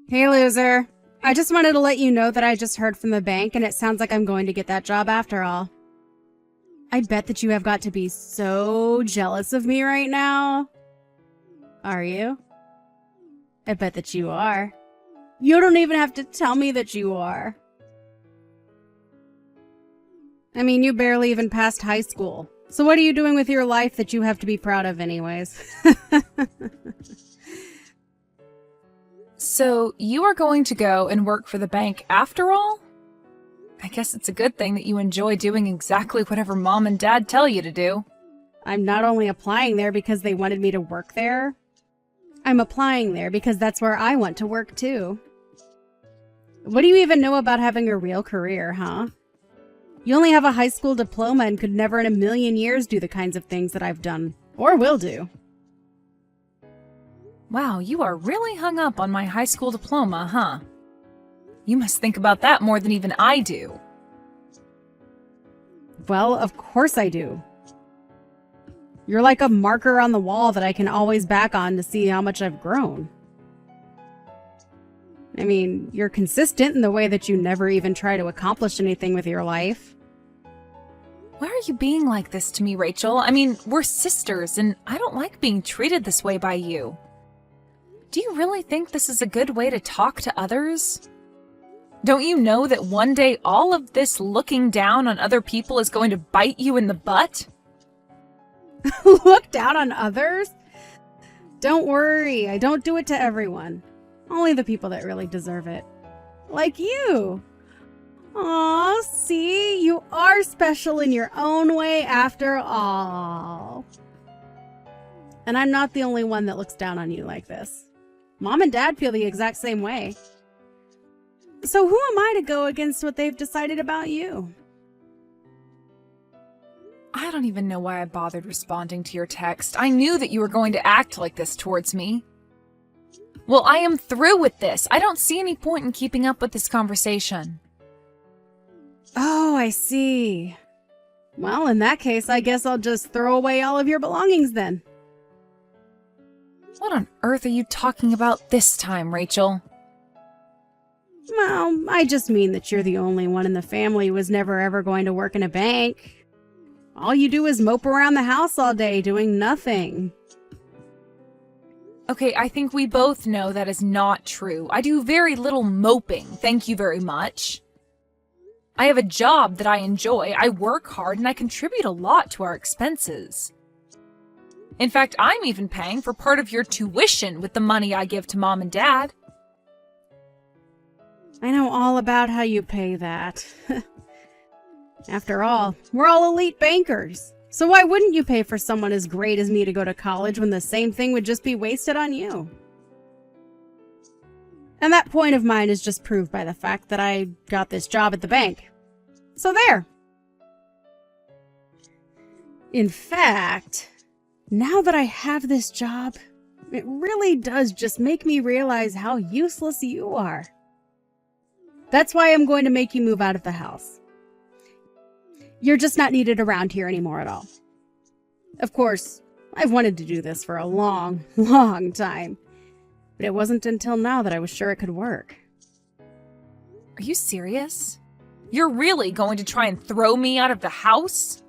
Hey, loser. I just wanted to let you know that I just heard from the bank and it sounds like I'm going to get that job after all. I bet that you have got to be so jealous of me right now. Are you? I bet that you are. You don't even have to tell me that you are. I mean, you barely even passed high school. So what are you doing with your life that you have to be proud of anyways? So, you are going to go and work for the bank after all? I guess it's a good thing that you enjoy doing exactly whatever Mom and Dad tell you to do. I'm not only applying there because they wanted me to work there, I'm applying there because that's where I want to work too. What do you even know about having a real career, huh? You only have a high school diploma and could never in a million years do the kinds of things that I've done, or will do. Wow, you are really hung up on my high school diploma, huh? You must think about that more than even I do. Well, of course I do. You're like a marker on the wall that I can always back on to see how much I've grown. I mean, you're consistent in the way that you never even try to accomplish anything with your life. Why are you being like this to me, Rachel? I mean, we're sisters, and I don't like being treated this way by you. Do you really think this is a good way to talk to others? Don't you know that one day all of this looking down on other people is going to bite you in the butt? Look down on others? Don't worry, I don't do it to everyone. Only the people that really deserve it. Like you. Aw, see? You are special in your own way after all. And I'm not the only one that looks down on you like this. Mom and Dad feel the exact same way. So who am I to go against what they've decided about you? I don't even know why I bothered responding to your text. I knew that you were going to act like this towards me. Well, I am through with this. I don't see any point in keeping up with this conversation. Oh, I see. Well, in that case, I guess I'll just throw away all of your belongings then. What on earth are you talking about this time, Rachel? Well, I just mean that you're the only one in the family who was never ever going to work in a bank. All you do is mope around the house all day doing nothing. Okay, I think we both know that is not true. I do very little moping, thank you very much. I have a job that I enjoy, I work hard, and I contribute a lot to our expenses. In fact, I'm even paying for part of your tuition with the money I give to Mom and Dad. I know all about how you pay that. After all, we're all elite bankers. So why wouldn't you pay for someone as great as me to go to college when the same thing would just be wasted on you? And that point of mine is just proved by the fact that I got this job at the bank. So there. In fact, now that I have this job, it really does just make me realize how useless you are. That's why I'm going to make you move out of the house. You're just not needed around here anymore at all. Of course, I've wanted to do this for a long, long time. But it wasn't until now that I was sure it could work. Are you serious? You're really going to try and throw me out of the house?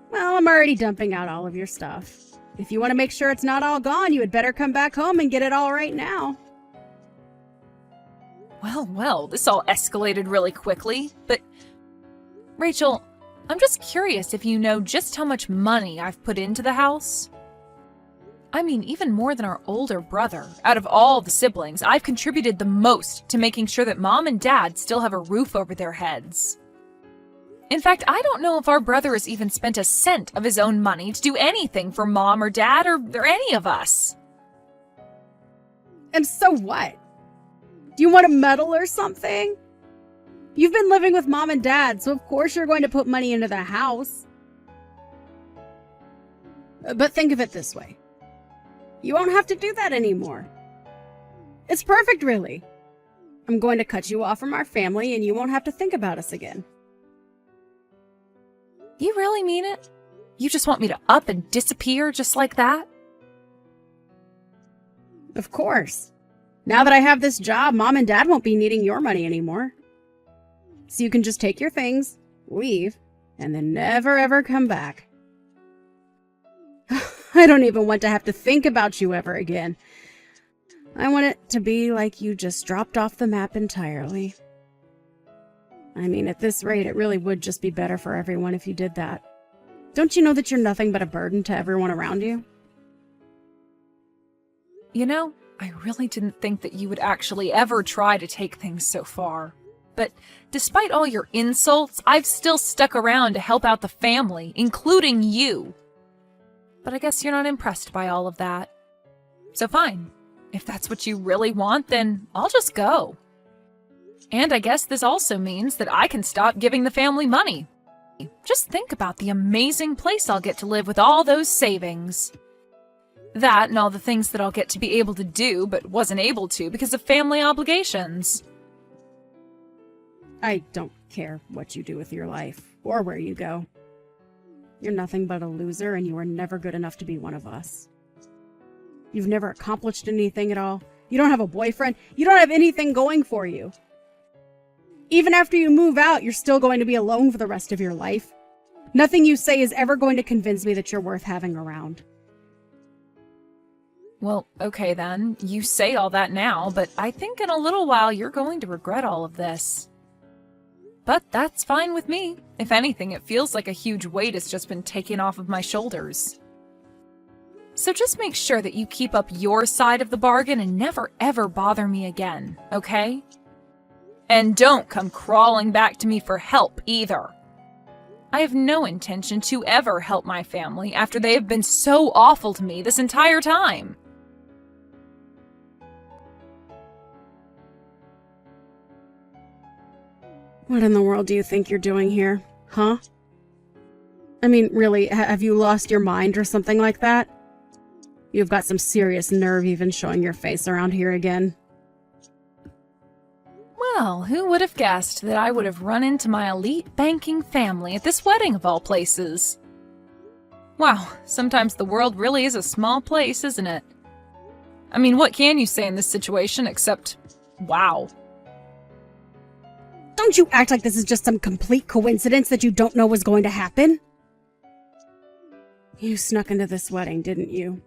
Well, I'm already dumping out all of your stuff. If you want to make sure it's not all gone, you had better come back home and get it all right now. Well, this all escalated really quickly, but... Rachel, I'm just curious if you know just how much money I've put into the house. I mean, even more than our older brother. Out of all the siblings, I've contributed the most to making sure that Mom and Dad still have a roof over their heads. In fact, I don't know if our brother has even spent a cent of his own money to do anything for Mom or Dad or any of us. And so what? Do you want a medal or something? You've been living with Mom and Dad, so of course you're going to put money into the house. But think of it this way. You won't have to do that anymore. It's perfect, really. I'm going to cut you off from our family and you won't have to think about us again. You really mean it? You just want me to up and disappear just like that? Of course. Now that I have this job, Mom and Dad won't be needing your money anymore. So you can just take your things, leave, and then never ever come back. I don't even want to have to think about you ever again. I want it to be like you just dropped off the map entirely. I mean, at this rate, it really would just be better for everyone if you did that. Don't you know that you're nothing but a burden to everyone around you? You know, I really didn't think that you would actually ever try to take things so far. But despite all your insults, I've still stuck around to help out the family, including you. But I guess you're not impressed by all of that. So fine. If that's what you really want, then I'll just go. And I guess this also means that I can stop giving the family money. Just think about the amazing place I'll get to live with all those savings. That and all the things that I'll get to be able to do but wasn't able to because of family obligations. I don't care what you do with your life or where you go. You're nothing but a loser, and you are never good enough to be one of us. You've never accomplished anything at all. You don't have a boyfriend. You don't have anything going for you. Even after you move out, you're still going to be alone for the rest of your life. Nothing you say is ever going to convince me that you're worth having around. Well, okay then. You say all that now, but I think in a little while you're going to regret all of this. But that's fine with me. If anything, it feels like a huge weight has just been taken off of my shoulders. So just make sure that you keep up your side of the bargain and never ever bother me again, okay? And don't come crawling back to me for help either. I have no intention to ever help my family after they have been so awful to me this entire time. What in the world do you think you're doing here, huh? I mean, really, have you lost your mind or something like that? You've got some serious nerve even showing your face around here again. Well, who would have guessed that I would have run into my elite banking family at this wedding of all places? Wow, sometimes the world really is a small place, isn't it? I mean, what can you say in this situation except, wow. Don't you act like this is just some complete coincidence that you don't know was going to happen? You snuck into this wedding, didn't you?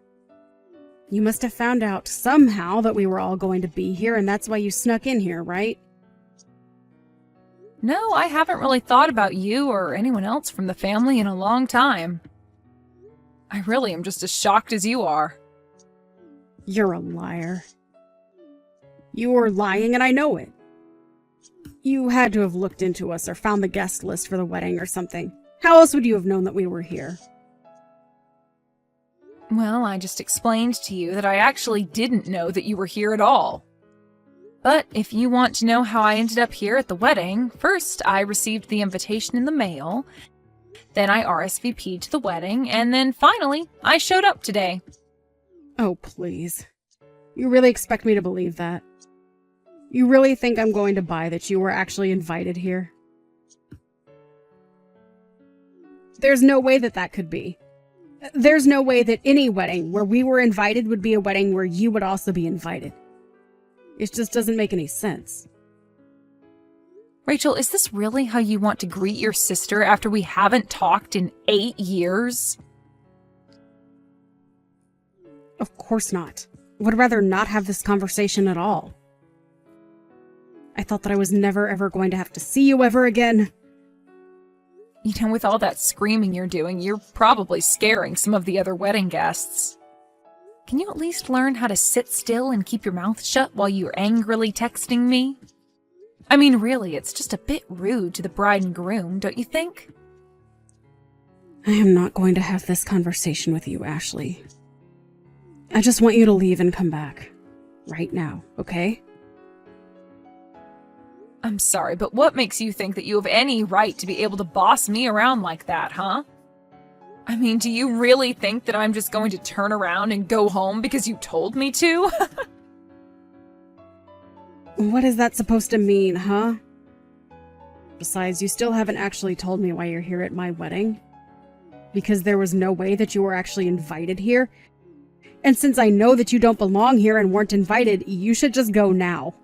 You must have found out somehow that we were all going to be here, and that's why you snuck in here, right? No, I haven't really thought about you or anyone else from the family in a long time. I really am just as shocked as you are. You're a liar. You were lying, and I know it. You had to have looked into us or found the guest list for the wedding or something. How else would you have known that we were here? Well, I just explained to you that I actually didn't know that you were here at all. But if you want to know how I ended up here at the wedding, first I received the invitation in the mail, then I RSVP'd to the wedding, and then finally I showed up today. Oh, please. You really expect me to believe that? You really think I'm going to buy that you were actually invited here? There's no way that that could be. There's no way that any wedding where we were invited would be a wedding where you would also be invited. It just doesn't make any sense. Rachel, is this really how you want to greet your sister after we haven't talked in 8 years? Of course not. Would rather not have this conversation at all. I thought that I was never ever going to have to see you ever again. You know, with all that screaming you're doing, you're probably scaring some of the other wedding guests. Can you at least learn how to sit still and keep your mouth shut while you're angrily texting me? I mean, really, it's just a bit rude to the bride and groom, don't you think? I am not going to have this conversation with you, Ashley. I just want you to leave and come back. Right now, okay? I'm sorry, but what makes you think that you have any right to be able to boss me around like that, huh? I mean, do you really think that I'm just going to turn around and go home because you told me to? What is that supposed to mean, huh? Besides, you still haven't actually told me why you're here at my wedding. Because there was no way that you were actually invited here. And since I know that you don't belong here and weren't invited, you should just go now.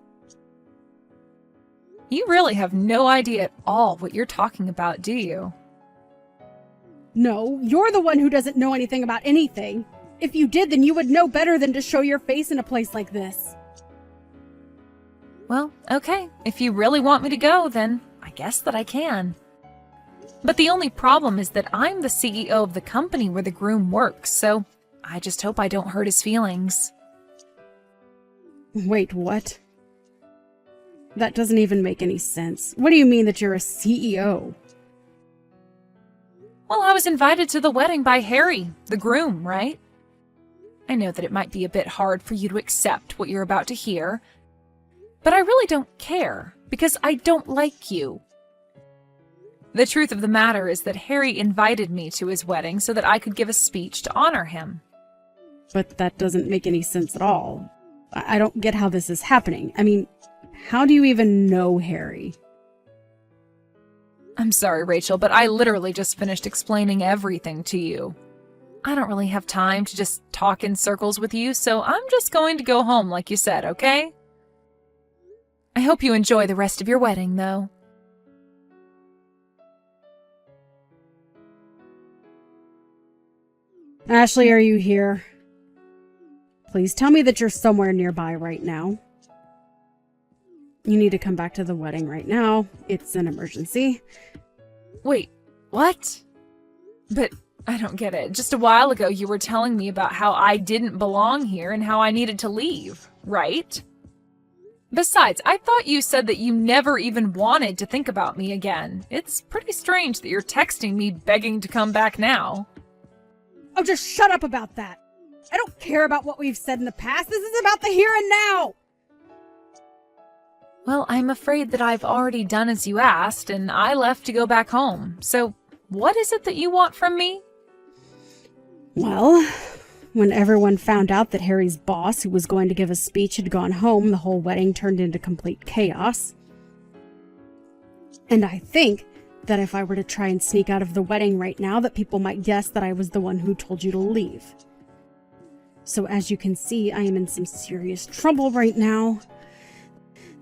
You really have no idea at all what you're talking about, do you? No, you're the one who doesn't know anything about anything. If you did, then you would know better than to show your face in a place like this. Well, okay. If you really want me to go, then I guess that I can. But the only problem is that I'm the CEO of the company where the groom works, so I just hope I don't hurt his feelings. Wait, what? That doesn't even make any sense. What do you mean that you're a CEO? Well, I was invited to the wedding by Harry, the groom, right? I know that it might be a bit hard for you to accept what you're about to hear, but I really don't care, because I don't like you. The truth of the matter is that Harry invited me to his wedding so that I could give a speech to honor him. But that doesn't make any sense at all. I don't get how this is happening. I mean, how do you even know Harry? I'm sorry, Rachel, but I literally just finished explaining everything to you. I don't really have time to just talk in circles with you, so I'm just going to go home like you said, okay? I hope you enjoy the rest of your wedding, though. Ashley, are you here? Please tell me that you're somewhere nearby right now. You need to come back to the wedding right now. It's an emergency. Wait, what? But I don't get it. Just a while ago you were telling me about how I didn't belong here and how I needed to leave, right? Besides, I thought you said that you never even wanted to think about me again. It's pretty strange that you're texting me begging to come back now. Oh, just shut up about that. I don't care about what we've said in the past. This is about the here and now. Well, I'm afraid that I've already done as you asked, and I left to go back home. So, what is it that you want from me? Well, when everyone found out that Harry's boss, who was going to give a speech, had gone home, the whole wedding turned into complete chaos. And I think that if I were to try and sneak out of the wedding right now, that people might guess that I was the one who told you to leave. So as you can see, I am in some serious trouble right now.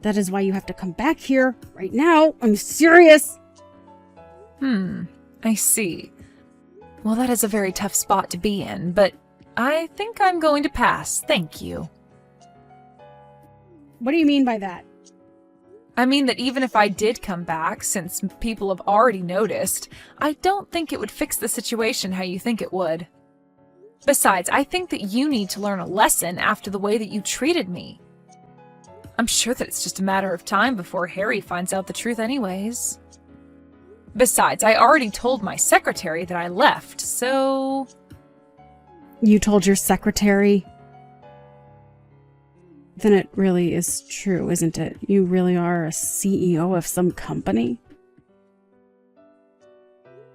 That is why you have to come back here right now. I'm serious. I see. Well, that is a very tough spot to be in, but I think I'm going to pass. Thank you. What do you mean by that? I mean that even if I did come back, since people have already noticed, I don't think it would fix the situation how you think it would. Besides, I think that you need to learn a lesson after the way that you treated me. I'm sure that it's just a matter of time before Harry finds out the truth anyways. Besides, I already told my secretary that I left, so... You told your secretary? Then it really is true, isn't it? You really are a CEO of some company?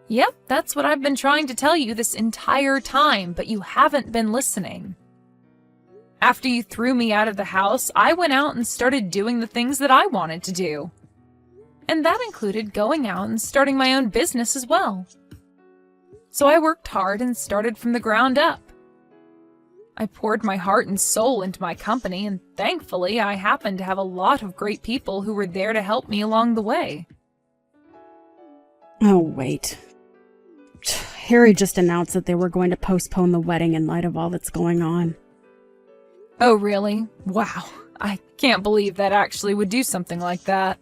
Yep, that's what I've been trying to tell you this entire time, but you haven't been listening. After you threw me out of the house, I went out and started doing the things that I wanted to do. And that included going out and starting my own business as well. So I worked hard and started from the ground up. I poured my heart and soul into my company, and thankfully I happened to have a lot of great people who were there to help me along the way. Oh, wait. Harry just announced that they were going to postpone the wedding in light of all that's going on. Oh, really? Wow. I can't believe that actually would do something like that.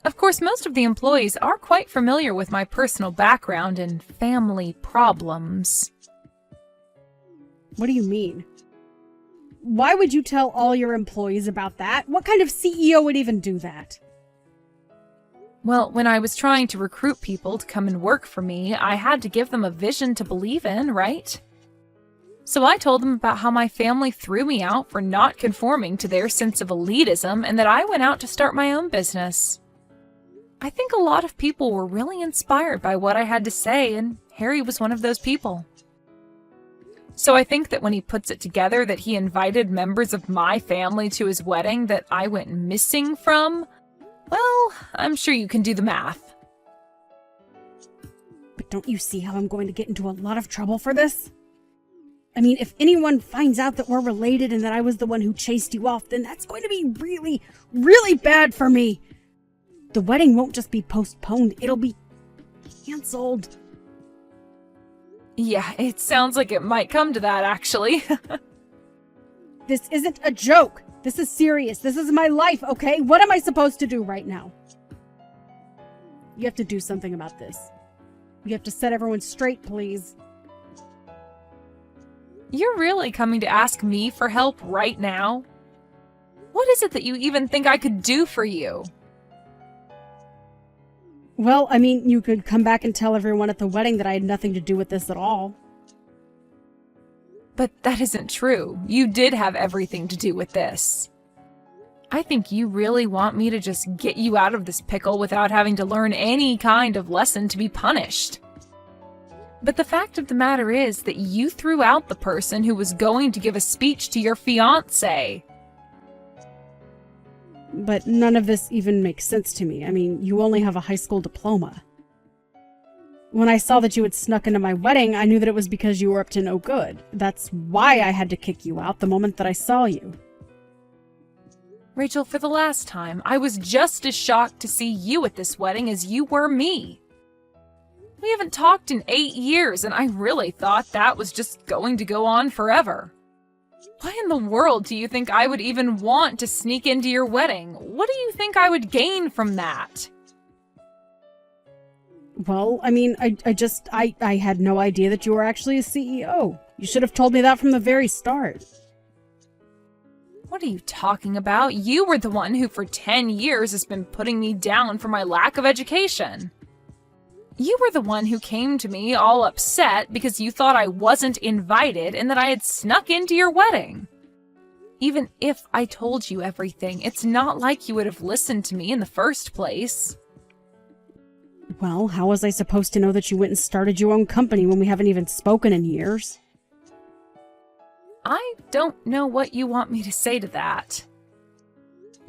Of course, most of the employees are quite familiar with my personal background and family problems. What do you mean? Why would you tell all your employees about that? What kind of CEO would even do that? Well, when I was trying to recruit people to come and work for me, I had to give them a vision to believe in, right? So I told them about how my family threw me out for not conforming to their sense of elitism and that I went out to start my own business. I think a lot of people were really inspired by what I had to say, and Harry was one of those people. So I think that when he puts it together that he invited members of my family to his wedding that I went missing from, well, I'm sure you can do the math. But don't you see how I'm going to get into a lot of trouble for this? I mean, if anyone finds out that we're related and that I was the one who chased you off, then that's going to be really, really bad for me. The wedding won't just be postponed, it'll be canceled. Yeah, it sounds like it might come to that, actually. This isn't a joke. This is serious. This is my life, okay? What am I supposed to do right now? You have to do something about this. You have to set everyone straight, please. You're really coming to ask me for help right now? What is it that you even think I could do for you? Well, I mean, you could come back and tell everyone at the wedding that I had nothing to do with this at all. But that isn't true. You did have everything to do with this. I think you really want me to just get you out of this pickle without having to learn any kind of lesson to be punished. But the fact of the matter is that you threw out the person who was going to give a speech to your fiancé. But none of this even makes sense to me. I mean, you only have a high school diploma. When I saw that you had snuck into my wedding, I knew that it was because you were up to no good. That's why I had to kick you out the moment that I saw you. Rachel, for the last time, I was just as shocked to see you at this wedding as you were me. We haven't talked in 8 years, and I really thought that was just going to go on forever. Why in the world do you think I would even want to sneak into your wedding? What do you think I would gain from that? Well, I mean, I had no idea that you were actually a CEO. You should have told me that from the very start. What are you talking about? You were the one who for 10 years has been putting me down for my lack of education. You were the one who came to me all upset because you thought I wasn't invited and that I had snuck into your wedding. Even if I told you everything, it's not like you would have listened to me in the first place. Well, how was I supposed to know that you went and started your own company when we haven't even spoken in years? I don't know what you want me to say to that.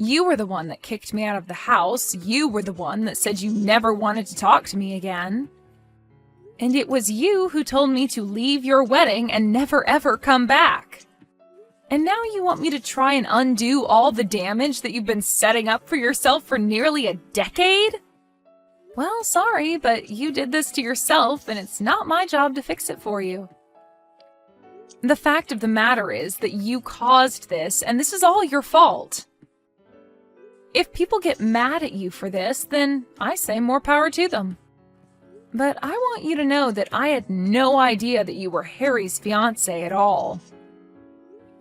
You were the one that kicked me out of the house. You were the one that said you never wanted to talk to me again. And it was you who told me to leave your wedding and never ever come back. And now you want me to try and undo all the damage that you've been setting up for yourself for nearly a decade? Well, sorry, but you did this to yourself, and it's not my job to fix it for you. The fact of the matter is that you caused this, and this is all your fault. If people get mad at you for this, then I say more power to them. But I want you to know that I had no idea that you were Harry's fiancé at all.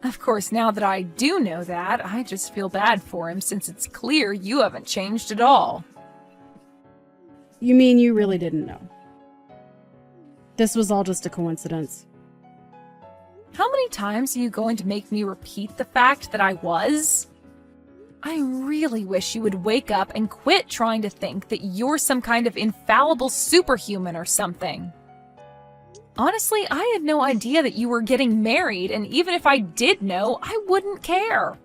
Of course, now that I do know that, I just feel bad for him since it's clear you haven't changed at all. You mean you really didn't know? This was all just a coincidence. How many times are you going to make me repeat the fact that I was? I really wish you would wake up and quit trying to think that you're some kind of infallible superhuman or something. Honestly, I had no idea that you were getting married, and even if I did know, I wouldn't care.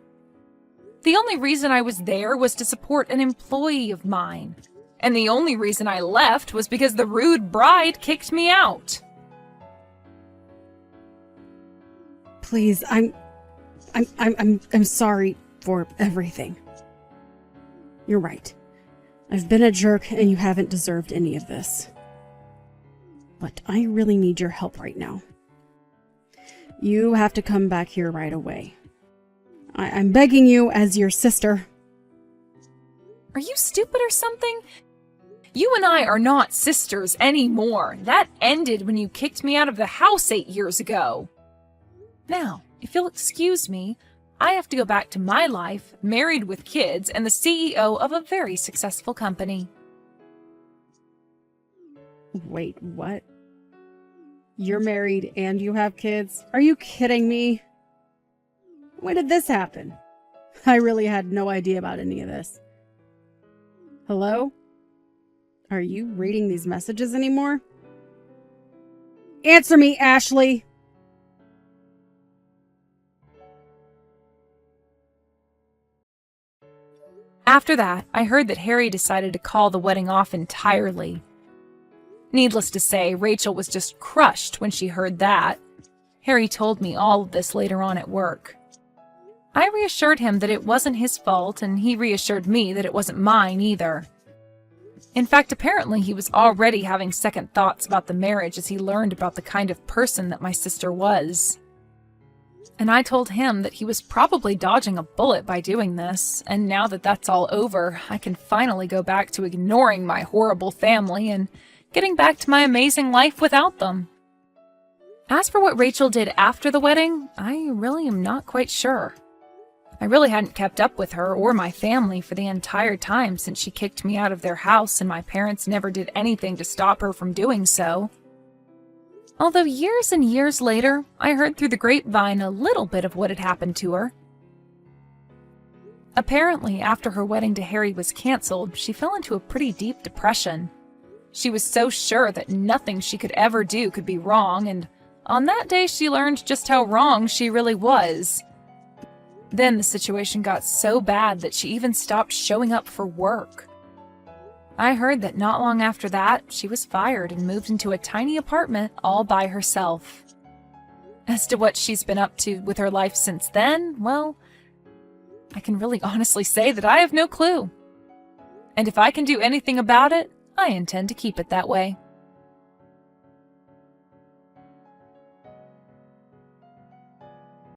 The only reason I was there was to support an employee of mine. And the only reason I left was because the rude bride kicked me out. Please, I'm sorry for everything. You're right. I've been a jerk and you haven't deserved any of this. But I really need your help right now. You have to come back here right away. I'm begging you as your sister. Are you stupid or something? You and I are not sisters anymore. That ended when you kicked me out of the house 8 years ago. Now, if you'll excuse me, I have to go back to my life, married with kids, and the CEO of a very successful company. Wait, what? You're married and you have kids? Are you kidding me? When did this happen? I really had no idea about any of this. Hello? Are you reading these messages anymore? Answer me, Ashley! After that, I heard that Harry decided to call the wedding off entirely. Needless to say, Rachel was just crushed when she heard that. Harry told me all of this later on at work. I reassured him that it wasn't his fault, and he reassured me that it wasn't mine either. In fact, apparently he was already having second thoughts about the marriage as he learned about the kind of person that my sister was. And I told him that he was probably dodging a bullet by doing this, and now that that's all over, I can finally go back to ignoring my horrible family and getting back to my amazing life without them. As for what Rachel did after the wedding, I really am not quite sure. I really hadn't kept up with her or my family for the entire time since she kicked me out of their house, and my parents never did anything to stop her from doing so. Although years and years later, I heard through the grapevine a little bit of what had happened to her. Apparently, after her wedding to Harry was canceled, she fell into a pretty deep depression. She was so sure that nothing she could ever do could be wrong, and on that day she learned just how wrong she really was. Then the situation got so bad that she even stopped showing up for work. I heard that not long after that, she was fired and moved into a tiny apartment all by herself. As to what she's been up to with her life since then, well, I can really honestly say that I have no clue. And if I can do anything about it, I intend to keep it that way.